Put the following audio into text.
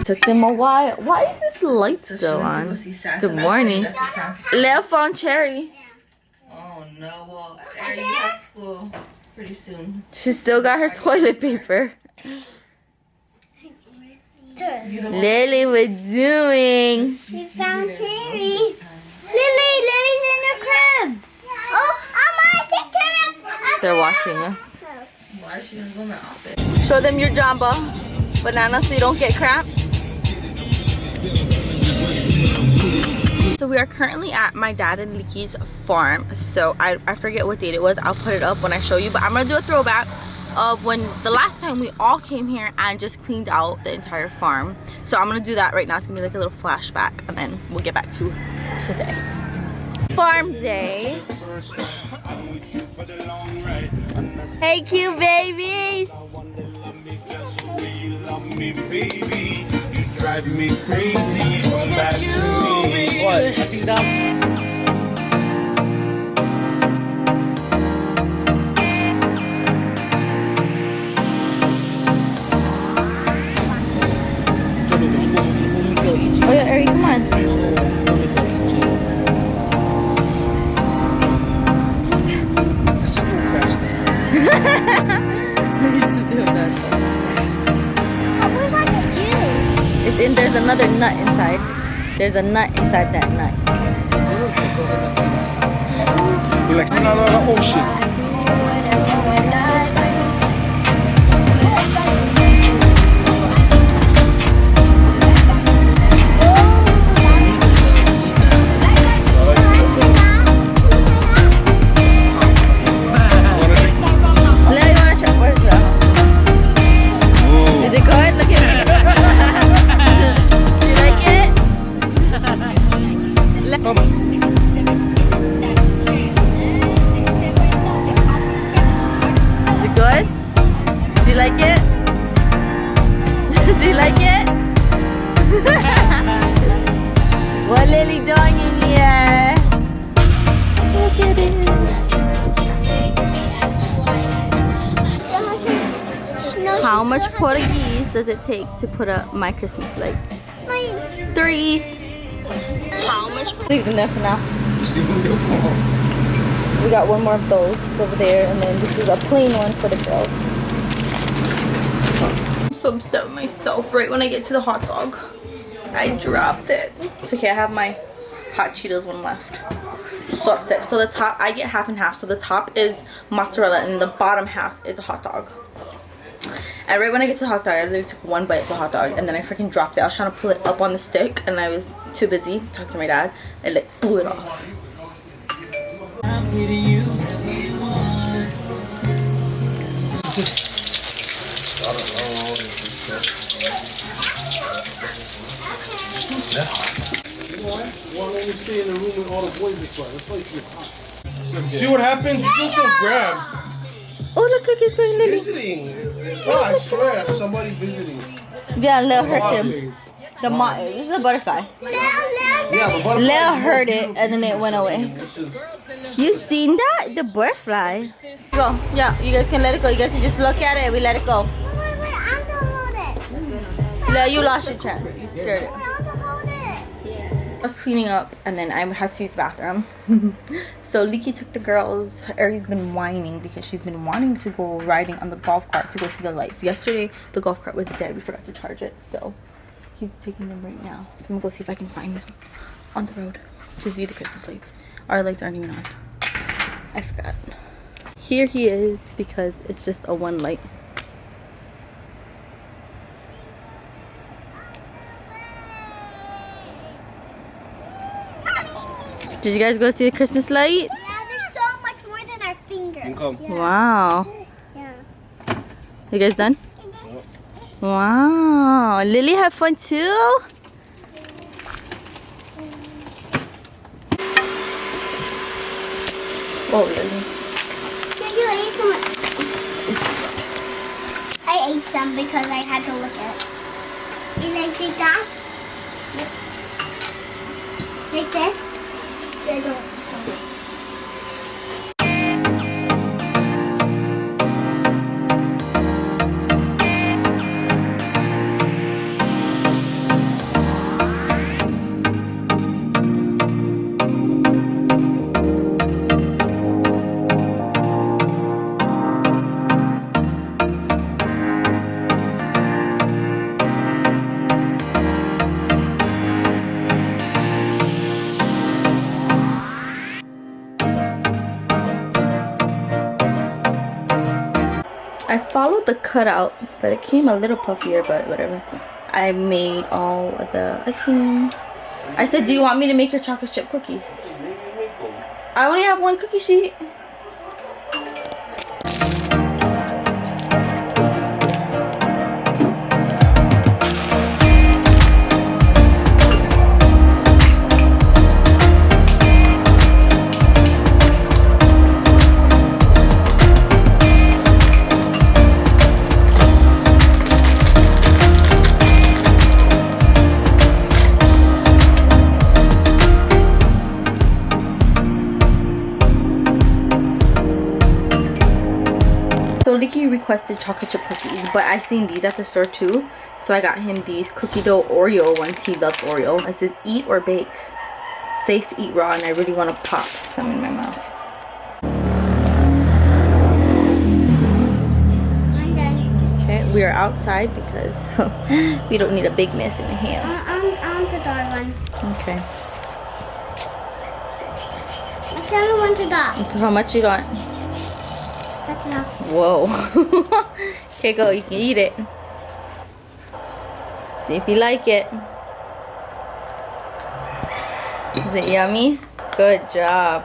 Took them a while. Why is this light still on? Good morning. Left on Cherry. Oh no, well, Ari, you have school pretty soon. She still got her toilet paper. Lily, what doing? We found Cherry. Lily's in the crib. Oh, Mama, I see Cherry. They're watching us. Why is she in the outfit? Show them your jamba banana so you don't get cramps. So we are currently at my dad and Liki's farm. So I forget what date it was. I'll put it up when I show you. But I'm going to do a throwback of when the last time we all came here and just cleaned out the entire farm. So I'm going to do that right now. It's going to be like a little flashback. And then we'll get back to today. Farm day. Hey, cute babies. Drive me crazy. Come back to me. What? Fucking dumb. Oh yeah, Ari, come on. Let's do it fast. It's in. There's another nut inside. There's a nut inside that nut. You like oh shit. What Lily doing in here? Look at it. How much Portuguese does it take to put up my Christmas lights? 3. How much? Leave them there for now. We got one more of those. It's over there, and then this is a plain one for the girls. I'm so upset with myself right when I get to the hot dog. I dropped it. It's okay, I have my hot Cheetos one left. So upset. So the top, I get half and half. So the top is mozzarella and the bottom half is a hot dog. And right when I get to the hot dog, I literally took one bite of the hot dog and then I freaking dropped it. I was trying to pull it up on the stick and I was too busy talking to my dad and like blew it off. I'm giving you Why don't we stay in the room with all the boys this way? Let's play hot. See what happens? You just don't grab. Oh, look, it's going Lily. Visiting. Oh, I swear, somebody visiting. Yeah, Lil hurt him. This is a butterfly. Yeah, the butterfly. Lil heard it and then it went away. You seen that? The butterfly. Go. Yeah, you guys can let it go. You guys can just look at it and we let it go. Wait, I'm gonna hold it. Lil, you lost your chance. You scared it. I'm gonna hold it. I was cleaning up and then I had to use the bathroom. So Liki took the girls. Ari's been whining because she's been wanting to go riding on the golf cart to go see the lights. Yesterday the golf cart was dead. We forgot to charge it. So he's taking them right now. So I'm gonna go see if I can find them on the road to see the Christmas lights. Our lights aren't even on. I forgot. Here he is because it's just a one light. Did you guys go see the Christmas light? Yeah, there's so much more than our fingers. Come. Wow. Yeah. You guys done? Wow. Lily have fun too? Oh, Lily. Can you eat some? I ate some because I had to look at it. You like that? Like this? I don't. I followed the cutout, but it came a little puffier, but whatever. I made all of the icing. I said, do you want me to make your chocolate chip cookies? I only have one cookie sheet. So Licky requested chocolate chip cookies, but I seen these at the store too. So I got him these cookie dough Oreo ones. He loves Oreo. It says eat or bake. Safe to eat raw, and I really want to pop some in my mouth. I'm done. Okay, we are outside because we don't need a big mess in the hands. I want the dark one. Okay. I kind of want the dark. And so how much you got? That's enough. Whoa. Okay, go. You can eat it. See if you like it. Is it yummy? Good job.